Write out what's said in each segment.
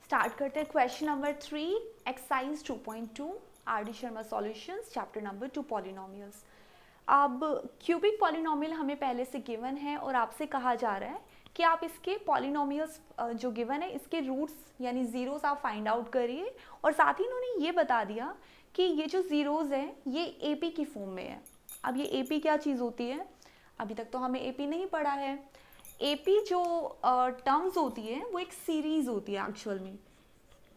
Start करते हैं question number 3 exercise 2.2 R D Sharma solutions chapter number 2 polynomials. अब cubic polynomial हमें पहले से गिवन है और आपसे कहा जा रहा है कि आप इसके पॉलिनोमियल्स जो गिवन है इसके रूट्स यानी ज़ीरोज़ आप फाइंड आउट करिए। और साथ ही इन्होंने ये बता दिया कि ये जो ज़ीरोज़ हैं ये एपी की फॉर्म में है। अब ये एपी क्या चीज़ होती है? अभी तक तो हमें एपी नहीं पढ़ा है। एपी जो टर्म्स होती है वो एक सीरीज़ होती है एक्चुअल में।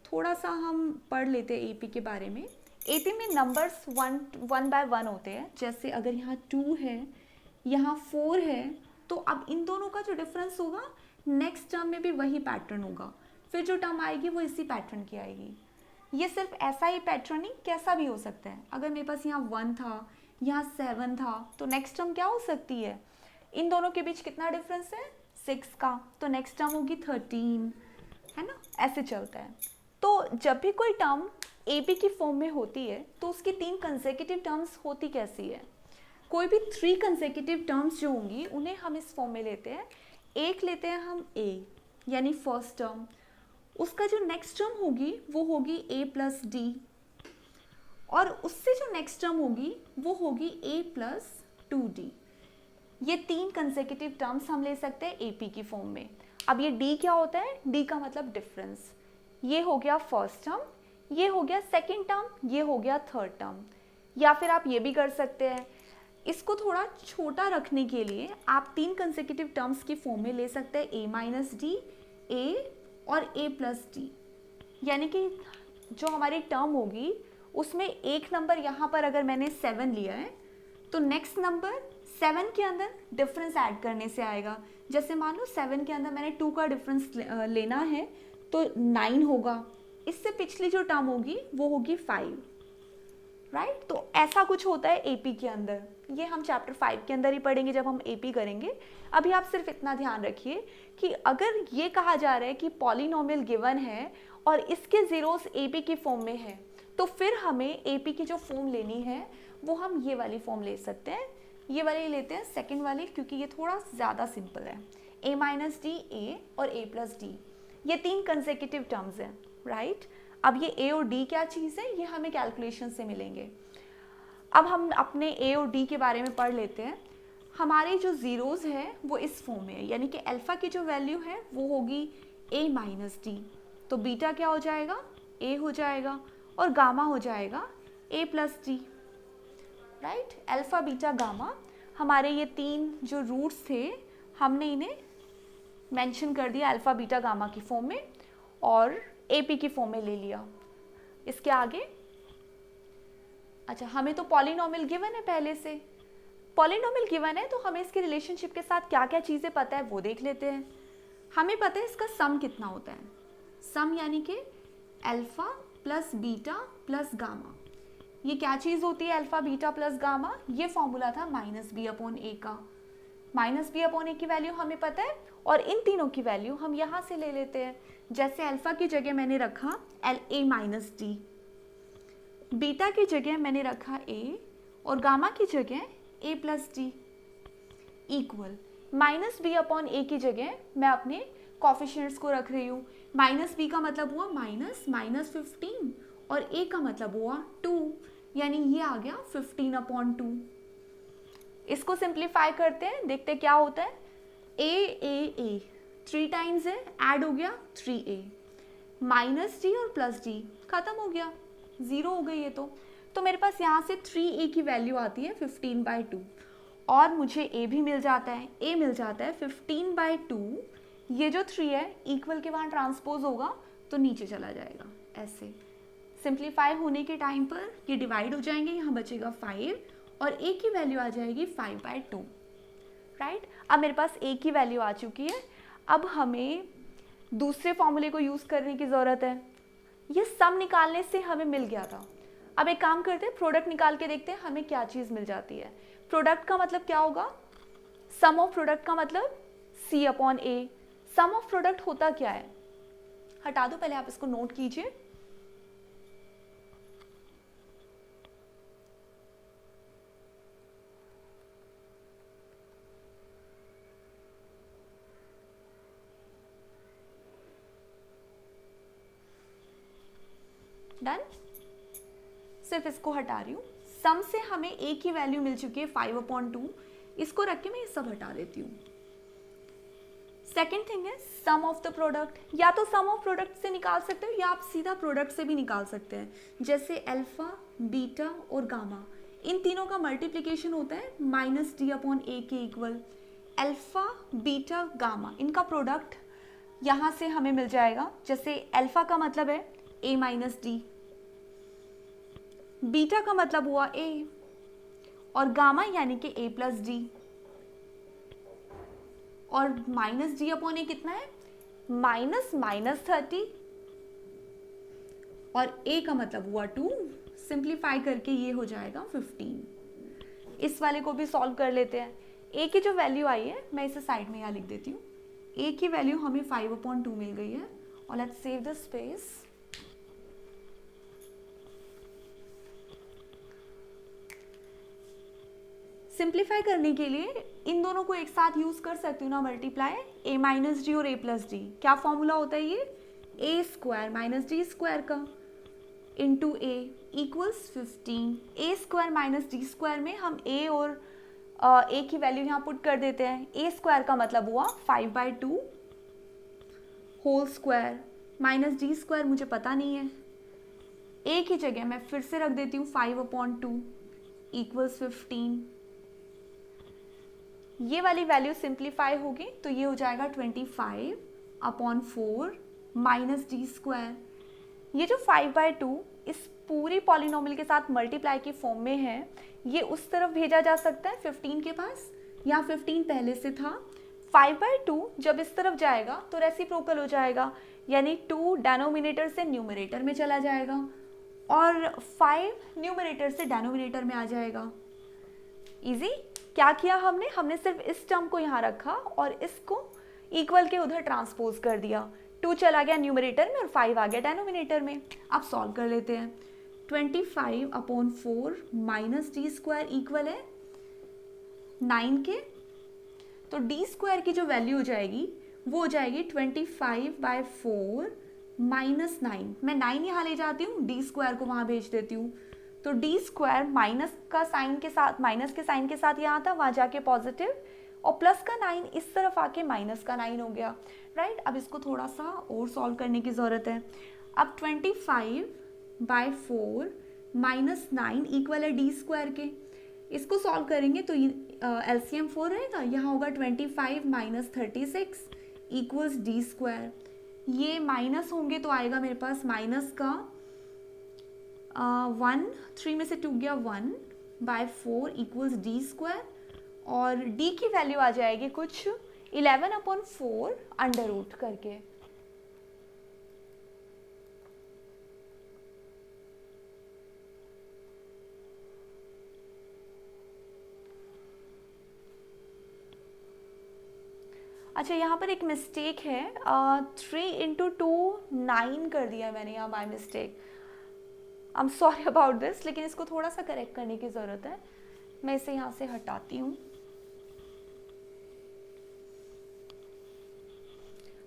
थोड़ा सा हम पढ़ लेते हैं एपी के बारे में। एपी में नंबर्स वन बाय वन होते हैं। जैसे अगर यहाँ 2 है, यहाँ 4 है, तो अब इन दोनों का जो डिफरेंस होगा नेक्स्ट टर्म में भी वही पैटर्न होगा। फिर जो टर्म आएगी वो इसी पैटर्न की आएगी। ये सिर्फ ऐसा ही पैटर्न नहीं, कैसा भी हो सकता है। अगर मेरे पास यहाँ 1 था, यहाँ 7 था, तो नेक्स्ट टर्म क्या हो सकती है? इन दोनों के बीच कितना डिफरेंस है? 6 का, तो नेक्स्ट टर्म होगी 13, है ना? ऐसे चलता है। तो जब भी कोई टर्म एपी की फॉर्म में होती है तो उसकी 3 कंसेक्यूटिव टर्म्स होती कैसी है? कोई भी 3 कंसेक्यूटिव टर्म्स जो होंगी उन्हें हम इस फॉर्म में लेते हैं। एक लेते हैं हम ए यानी फर्स्ट टर्म, उसका जो नेक्स्ट टर्म होगी वो होगी ए प्लस डी, और उससे जो नेक्स्ट टर्म होगी वो होगी ए प्लस 2d। ये 3 कंसेक्यूटिव टर्म्स हम ले सकते हैं एपी की फॉर्म में। अब ये डी क्या होता है? डी का मतलब डिफरेंस। ये हो गया फर्स्ट टर्म, ये हो गया सेकंड टर्म, ये हो गया थर्ड टर्म। या फिर आप ये भी कर सकते हैं, इसको थोड़ा छोटा रखने के लिए आप 3 कंसेक्यूटिव टर्म्स की फॉर्म में ले सकते हैं ए माइनस डी, ए और ए प्लस डी। यानी कि जो हमारी टर्म होगी उसमें एक नंबर यहाँ पर अगर मैंने 7 लिया है तो नेक्स्ट नंबर 7 के अंदर डिफरेंस ऐड करने से आएगा। जैसे मान लो 7 के अंदर मैंने 2 का डिफरेंस लेना है तो 9 होगा। इससे पिछली जो टर्म होगी वो होगी 5, राइट? तो ऐसा कुछ होता है एपी के अंदर। ये हम चैप्टर 5 के अंदर ही पढ़ेंगे जब हम एपी करेंगे। अभी आप सिर्फ इतना ध्यान रखिए कि अगर ये कहा जा रहा है कि पॉलिनोमियल गिवन है और इसके जीरोस एपी की फॉर्म में है तो फिर हमें एपी की जो फॉर्म लेनी है वो हम ये वाली फॉर्म ले सकते हैं। ये वाली लेते हैं, सेकेंड वाली, क्योंकि ये थोड़ा ज़्यादा सिंपल है। ए माइनस डी, ए और ए प्लस डी, ये 3 कंसेक्यूटिव टर्म्स हैं, राइट? अब ये ए और डी क्या चीज़ है ये हमें कैलकुलेशन से मिलेंगे। अब हम अपने ए और डी के बारे में पढ़ लेते हैं। हमारे जो ज़ीरोज़ हैं वो इस फॉर्म में है, यानी कि अल्फ़ा की जो वैल्यू है वो होगी ए माइनस डी, तो बीटा क्या हो जाएगा? ए हो जाएगा, और गामा हो जाएगा A plus D, right? Alpha beta gamma हमारे ये 3 जो रूट्स थे हमने इन्हें मेंशन कर दिया अल्फ़ा बीटा गामा की फॉर्म में और एपी की फॉर्म में ले लिया। इसके आगे अच्छा, हमें तो पॉलिनोमियल गिवन है पहले से। पॉलिनोमियल गिवन है तो हमें इसके रिलेशनशिप के साथ क्या क्या चीज़ें पता है वो देख लेते हैं। हमें पता है इसका सम कितना होता है। सम यानी कि alpha plus beta plus gamma. ये क्या चीज़ होती है अल्फ़ा बीटा प्लस गामा? ये फॉर्मूला था माइनस बी अपॉन ए का। माइनस बी अपॉन ए की वैल्यू हमें पता है और इन तीनों की वैल्यू हम यहाँ से ले लेते हैं। जैसे अल्फ़ा की जगह मैंने रखा L A minus D, beta की जगह मैंने रखा ए और गामा की जगह A plus D, equal minus B upon A की जगह मैं अपने कॉफिशिएंट्स को रख रही हूँ। माइनस बी का मतलब हुआ -15 और ए का मतलब हुआ 2, यानी ये आ गया 15/2। इसको सिंप्लीफाई करते हैं, देखते क्या होता है। ए 3 टाइम्स है, ऐड हो गया 3a, माइनस डी और प्लस डी खत्म हो गया, 0 हो गई ये तो मेरे पास यहाँ से 3a की वैल्यू आती है 15/2 और मुझे a भी मिल जाता है। a मिल जाता है 15/2, ये जो 3 है इक्वल के वहाँ ट्रांसपोज होगा तो नीचे चला जाएगा। ऐसे सिंप्लीफाई होने के टाइम पर ये डिवाइड हो जाएंगे, यहाँ बचेगा 5 और a की वैल्यू आ जाएगी 5/2, राइट? अब मेरे पास a की वैल्यू आ चुकी है। अब हमें दूसरे फॉर्मूले को यूज़ करने की ज़रूरत है। ये सम निकालने से हमें मिल गया था। अब एक काम करते हैं, प्रोडक्ट निकाल के देखते हैं हमें क्या चीज़ मिल जाती है। प्रोडक्ट का मतलब क्या होगा? सम ऑफ प्रोडक्ट का मतलब c upon A. Sum of product होता क्या है? हटा दो, पहले आप इसको नोट कीजिए। डन। सिर्फ इसको हटा रही हूँ। सम से हमें ए की वैल्यू मिल चुकी है 5/2, इसको रख के मैं ये सब हटा देती हूँ। सेकेंड थिंग है सम ऑफ द प्रोडक्ट, या तो सम ऑफ प्रोडक्ट से निकाल सकते हो या आप सीधा प्रोडक्ट से भी निकाल सकते हैं। जैसे अल्फा, बीटा और गामा, इन तीनों का मल्टीप्लिकेशन होता है -d/a के इक्वल। अल्फा, बीटा, गामा, इनका प्रोडक्ट यहाँ से हमें मिल जाएगा। जैसे अल्फा का मतलब है a - d, बीटा का मतलब हुआ a, और गामा यानी कि a + d, और -d/a कितना है -30, और a का मतलब हुआ 2, सिंप्लीफाई करके ये हो जाएगा 15। इस वाले को भी सॉल्व कर लेते हैं। a की जो वैल्यू आई है मैं इसे साइड में यहाँ लिख देती हूँ। a की वैल्यू हमें 5/2 मिल गई है, और let's save the space. Simplify करने के लिए इन दोनों को एक साथ यूज कर सकती हूँ ना, मल्टीप्लाई a - d और a + d। क्या फॉर्मूला होता है ये, a² - d² का into a equals 15। a² - d² में हम a और a की वैल्यू यहाँ पुट कर देते हैं। a² का मतलब हुआ 5/2 होल स्क्वायर, -d² मुझे पता नहीं है, a की जगह मैं फिर से रख देती हूँ 5/2 इक्वल्स 15। ये वाली वैल्यू सिंप्लीफाई होगी तो ये हो जाएगा 25/4 -d²। ये जो 5/2 इस पूरी पॉलिनोमियल के साथ मल्टीप्लाई की फॉर्म में है, ये उस तरफ भेजा जा सकता है 15 के पास, यहाँ 15 पहले से था। 5/2 जब इस तरफ जाएगा तो रेसिप्रोकल हो जाएगा, यानी 2 डिनोमिनेटर से न्यूमरेटर में चला जाएगा और 5 न्यूमरेटर से डिनोमिनेटर में आ जाएगा। इजी। क्या किया हमने सिर्फ इस टर्म को यहाँ रखा और इसको इक्वल के उधर ट्रांसपोज कर दिया। 2 चला गया न्यूमरेटर में और 5 आ गया डिनोमिनेटर में। अब सॉल्व कर लेते हैं। 25/4 -d² इक्वल है 9 के, तो d² की जो वैल्यू हो जाएगी वो हो जाएगी 25/4 -9। मैं 9 यहाँ ले जाती हूँ, d² को वहाँ भेज देती हूँ, तो d² माइनस के साइन के साथ यहाँ था, वहाँ जाके पॉजिटिव, और प्लस का 9 इस तरफ आके माइनस का 9 हो गया। राइट। अब इसको थोड़ा सा और सॉल्व करने की ज़रूरत है। अब 25/4 -9 इक्वल है d² के, इसको सॉल्व करेंगे तो LCM 4 रहेगा, यहाँ होगा 25 - 36 इक्वल्स d²। ये माइनस होंगे तो आएगा मेरे पास माइनस का 1, 3 में से 2 गया 1/4 इक्वल्स d², और d की वैल्यू आ जाएगी कुछ 11/4 अंडर रूट करके। अच्छा, यहाँ पर एक मिस्टेक है, 3 × 2 9 कर दिया है मैंने यहाँ by mistake. I am sorry about this, लेकिन इसको थोड़ा सा करेक्ट करने की ज़रूरत है। मैं इसे यहाँ से हटाती हूँ।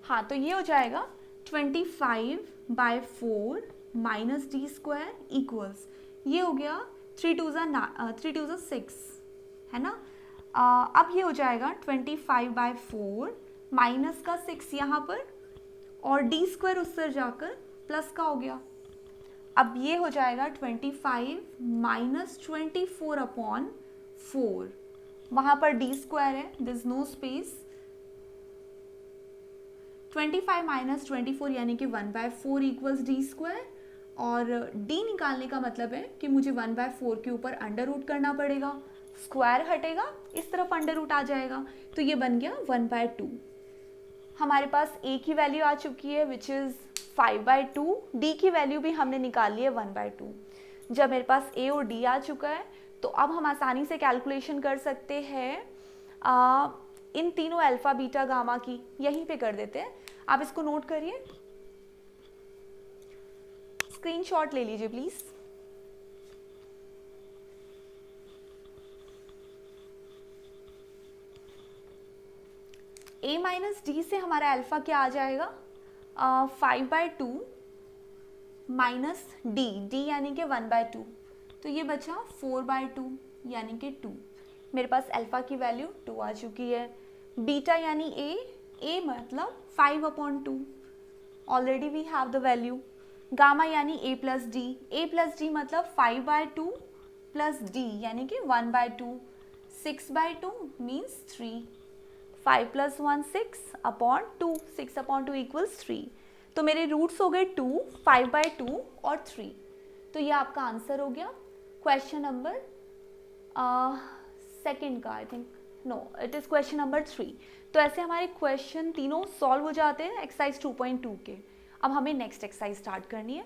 हाँ, तो ये हो जाएगा 25/4 -d² इक्वल्स, ये हो गया 3 2 6, है ना। अब ये हो जाएगा 25/4 माइनस का 6 यहाँ पर, और d² उस तरफ जाकर प्लस का हो गया। अब ये हो जाएगा 25 - 24/4, वहाँ पर d² है, दिस नो स्पेस। 25 - 24 यानी कि 1/4 इक्वल्स d², और d निकालने का मतलब है कि मुझे 1/4 के ऊपर अंडर रूट करना पड़ेगा, स्क्वायर हटेगा, इस तरफ अंडर रूट आ जाएगा, तो ये बन गया 1/2। हमारे पास a की वैल्यू आ चुकी है विच इज़ 5/2, d की वैल्यू भी हमने निकाल ली है 1/2। जब मेरे पास a और d आ चुका है तो अब हम आसानी से कैलकुलेशन कर सकते हैं इन तीनों अल्फा, बीटा, गामा की। यहीं पे कर देते हैं, आप इसको नोट करिए, स्क्रीनशॉट ले लीजिए प्लीज़। a - d से हमारा अल्फा क्या आ जाएगा, 5/2 माइनस डी, डी यानी कि 1/2, तो ये बचा 4/2 यानी कि 2। मेरे पास अल्फ़ा की वैल्यू 2 आ चुकी है। बीटा यानी ए मतलब 5/2, already we have the value. Gamma यानी ए प्लस डी मतलब 5/2 प्लस डी यानी कि 1/2, 6/2 मीन्स 3, 5 + 1 6/2, 6/2 इक्वल्स 3। तो मेरे रूट्स हो गए 2, 5/2 और 3। तो ये आपका आंसर हो गया क्वेश्चन नंबर सेकेंड का, I think no it is question number 3। तो ऐसे हमारे क्वेश्चन तीनों सॉल्व हो जाते हैं एक्सरसाइज 2.2 के। अब हमें नेक्स्ट एक्सरसाइज स्टार्ट करनी है।